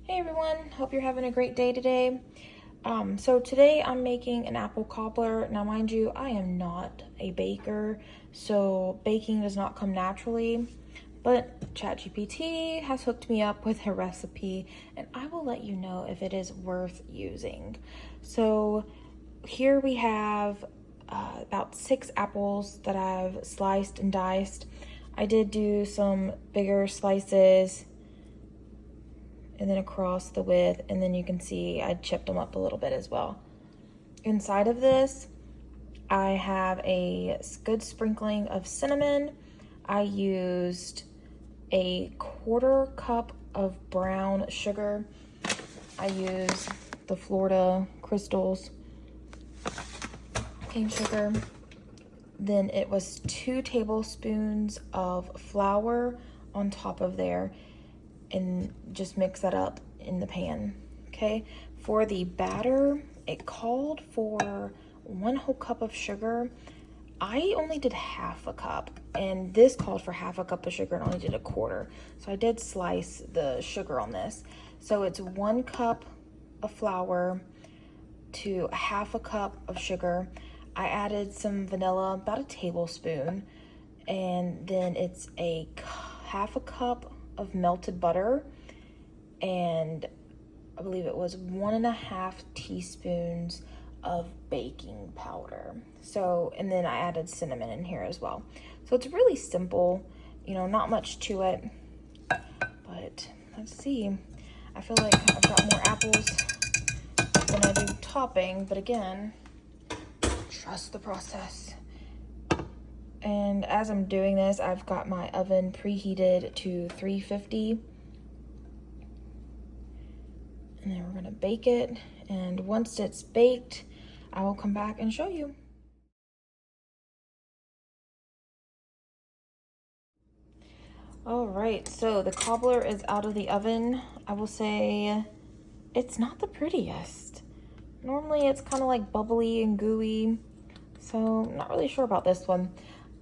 Hey everyone, hope you're having a great day today. So today I'm making an apple cobbler. Now mind you, I am not a baker, so baking does not come naturally, but ChatGPT has hooked me up with a recipe and I will let you know if it is worth using. So here we have about 6 apples that I've sliced and diced. I did do some bigger slices and then across the width, and then you can see I chipped them up a little bit as well. Inside of this, I have a good sprinkling of cinnamon. I used a 1/4 cup of brown sugar. I use the Florida Crystals cane sugar. Then it was 2 tablespoons of flour on top of there, and just mix that up in the pan. Okay, for the batter, it called for 1 whole cup of sugar. I only did 1/2 cup, and this called for 1/2 cup of sugar and only did 1/4. So I did slice the sugar on this. So it's 1 cup of flour to 1/2 cup of sugar. I added some vanilla, about a tablespoon, and then it's a 1/2 cup of melted butter, and I believe it was 1.5 teaspoons of baking powder. So, and then I added cinnamon in here as well. So it's really simple, not much to it, but let's see. I feel like I've got more apples than I do topping, but again, trust the process. And as I'm doing this, I've got my oven preheated to 350. And then we're gonna bake it. And once it's baked, I will come back and show you. All right, so the cobbler is out of the oven. I will say it's not the prettiest. Normally it's kind of like bubbly and gooey, so I'm not really sure about this one.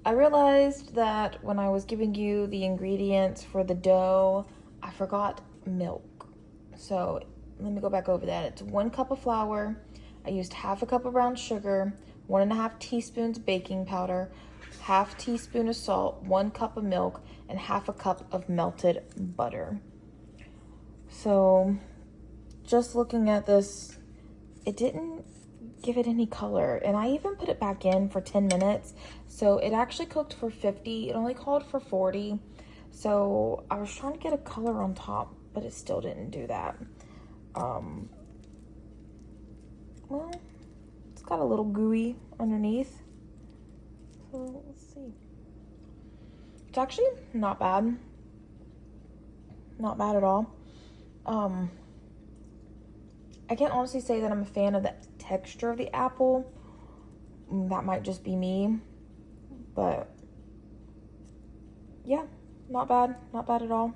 I realized that when I was giving you the ingredients for the dough, I forgot milk. So let me go back over that. It's 1 cup of flour. I used 1/2 cup of brown sugar, 1.5 teaspoons baking powder, 1/2 teaspoon of salt, 1 cup of milk, and 1/2 cup of melted butter. So just looking at this, it didn't give it any color, and I even put it back in for 10 minutes, so it actually cooked for 50. It only called for 40, so I was trying to get a color on top, but it still didn't do that. Well, it's got a little gooey underneath, so let's see. It's actually not bad at all. I can't honestly say that I'm a fan of the texture of the apple. That might just be me, but yeah, not bad at all.